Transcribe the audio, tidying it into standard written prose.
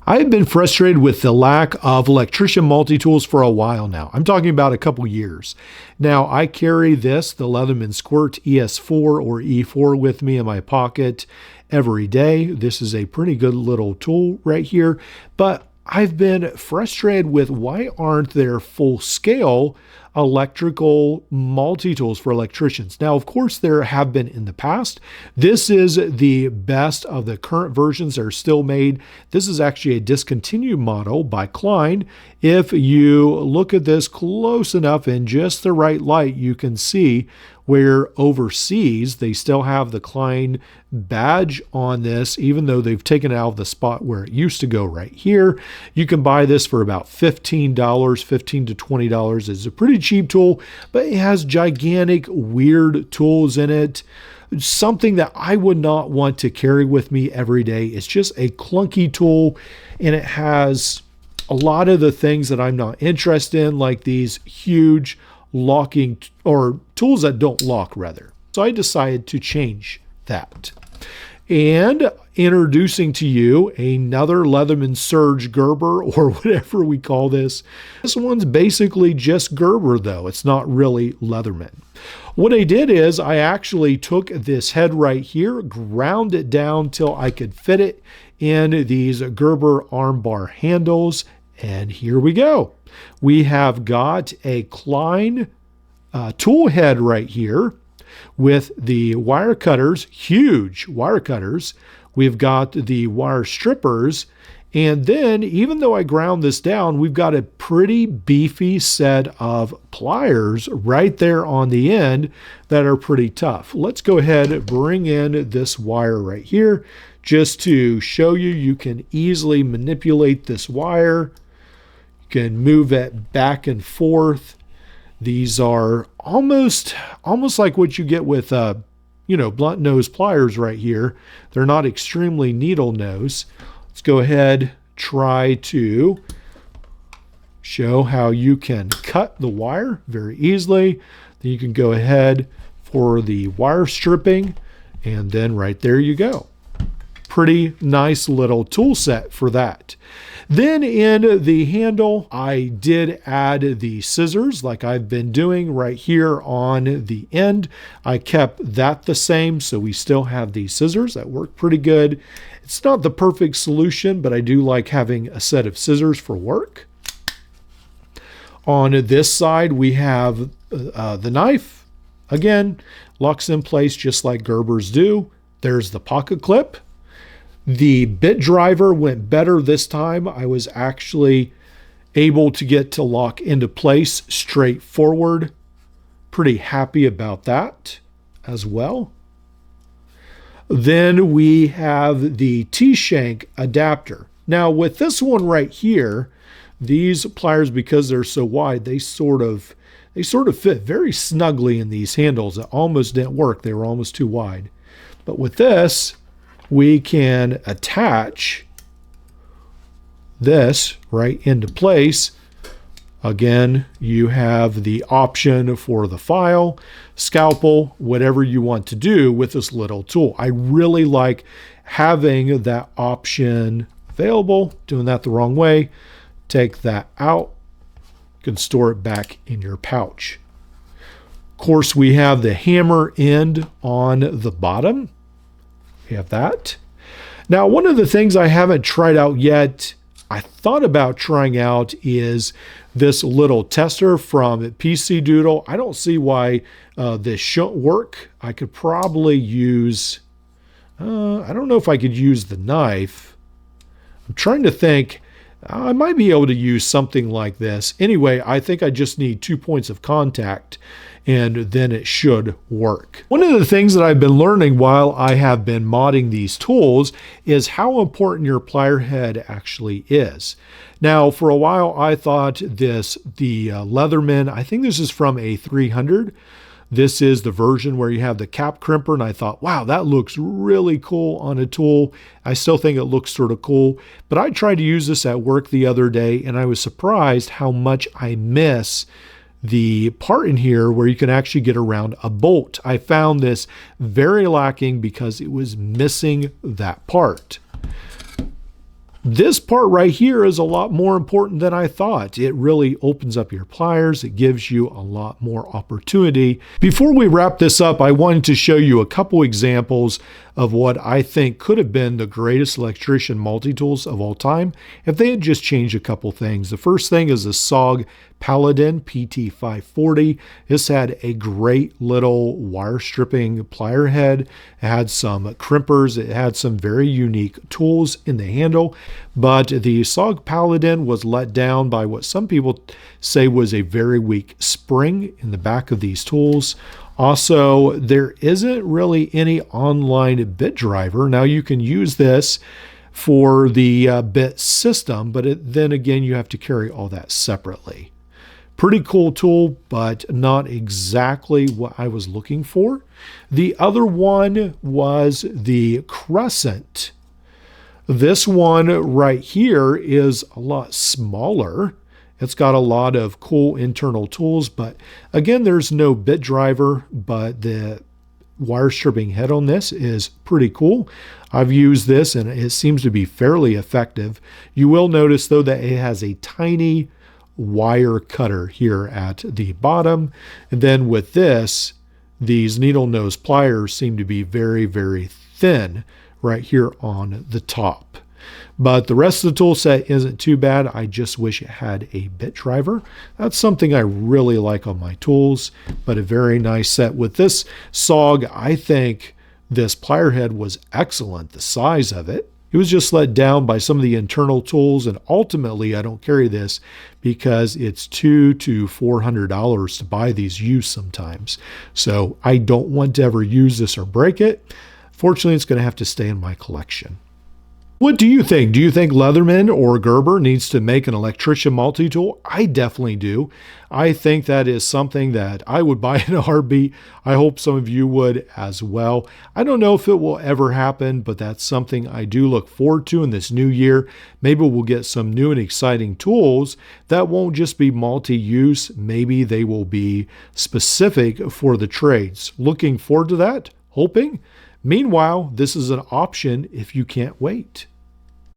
I've been frustrated with the lack of electrician multi-tools for a while now. I'm talking about a couple years. Now, I carry this, the Leatherman Squirt ES4 or E4 with me in my pocket every day. This is a pretty good little tool right here, but I've been frustrated with why aren't there full-scale electrical multi-tools for electricians. Now, of course, there have been in the past. This is the best of the current versions that are still made. This is actually a discontinued model by Klein. If you look at this close enough in just the right light, you can see where overseas they still have the Klein badge on this, even though they've taken it out of the spot where it used to go right here. You can buy this for about $15, $15 to $20. It's a pretty cheap tool, but it has gigantic, weird tools in it. Something that I would not want to carry with me every day. It's just a clunky tool, and it has a lot of the things that I'm not interested in, like these huge locking or tools that don't lock rather. So I decided to change that. And introducing to you another Leatherman Surge Gerber, or whatever we call this. This one's basically just Gerber though. It's not really Leatherman. What I did is I actually took this head right here, ground it down till I could fit it in these Gerber armbar handles. And here we go. We have got a Klein tool head right here with the wire cutters, huge wire cutters. We've got the wire strippers. And then, even though I ground this down, we've got a pretty beefy set of pliers right there on the end that are pretty tough. Let's go ahead and bring in this wire right here just to show you. You can easily manipulate this wire. Can move it back and forth. These are almost like what you get with blunt nose pliers right here. They're not extremely needle nose. Let's go ahead, try to show how you can cut the wire very easily. Then you can go ahead for the wire stripping, and then right there you go. Pretty nice little tool set for that. Then in the handle, I did add the scissors like I've been doing right here on the end. I kept that the same, so we still have these scissors that work pretty good. It's not the perfect solution, but I do like having a set of scissors for work. On this side, we have the knife. Again, locks in place just like Gerbers do. There's the pocket clip. The bit driver went better this time. I was actually able to get to lock into place straight forward. Pretty happy about that as well. Then we have the T-shank adapter. Now with this one right here, these pliers, because they're so wide, they sort of fit very snugly in these handles. It almost didn't work. They were almost too wide. But with this, we can attach this right into place. Again, you have the option for the file, scalpel, whatever you want to do with this little tool. I really like having that option available. Doing that the wrong way, take that out. You can store it back in your pouch. Of course, we have the hammer end on the bottom. We have that. Now, one of the things I haven't tried out yet, I thought about trying out, is this little tester from PC Doodle. I don't see why this shouldn't work. I could probably use, I don't know if I could use the knife. I'm trying to think. I might be able to use something like this. Anyway, I think I just need 2 points of contact, and then it should work. One of the things that I've been learning while I have been modding these tools is how important your plier head actually is. Now, for a while, I thought the Leatherman, I think this is from a 300. This is the version where you have the cap crimper, and I thought, wow, that looks really cool on a tool. I still think it looks sort of cool, but I tried to use this at work the other day, and I was surprised how much I miss the part in here where you can actually get around a bolt. I found this very lacking because it was missing that part. This part right here is a lot more important than I thought. It really opens up your pliers. It gives you a lot more opportunity. Before we wrap this up, I wanted to show you a couple examples of what I think could have been the greatest electrician multi-tools of all time if they had just changed a couple things. The first thing is the SOG Paladin PT540. This had a great little wire stripping plier head. It had some crimpers. It had some very unique tools in the handle. But the SOG Paladin was let down by what some people say was a very weak spring in the back of these tools. Also, there isn't really any online bit driver. Now you can use this for the bit system, but then again, you have to carry all that separately. Pretty cool tool, but not exactly what I was looking for. The other one was the Crescent. This one right here is a lot smaller. It's got a lot of cool internal tools, but again, there's no bit driver, but the wire stripping head on this is pretty cool. I've used this and it seems to be fairly effective. You will notice though that it has a tiny wire cutter here at the bottom. And then with this, these needle nose pliers seem to be very, very thin right here on the top. But the rest of the tool set isn't too bad. I just wish it had a bit driver. That's something I really like on my tools, but a very nice set. With this SOG, I think this plier head was excellent, the size of it. It was just let down by some of the internal tools, and ultimately I don't carry this because it's $200 to $400 to buy these used sometimes. So I don't want to ever use this or break it. Fortunately, it's going to have to stay in my collection. What do you think? Do you think Leatherman or Gerber needs to make an electrician multi-tool? I definitely do. I think that is something that I would buy in a heartbeat. I hope some of you would as well. I don't know if it will ever happen, but that's something I do look forward to in this new year. Maybe we'll get some new and exciting tools that won't just be multi-use. Maybe they will be specific for the trades. Looking forward to that, hoping. Meanwhile, this is an option if you can't wait.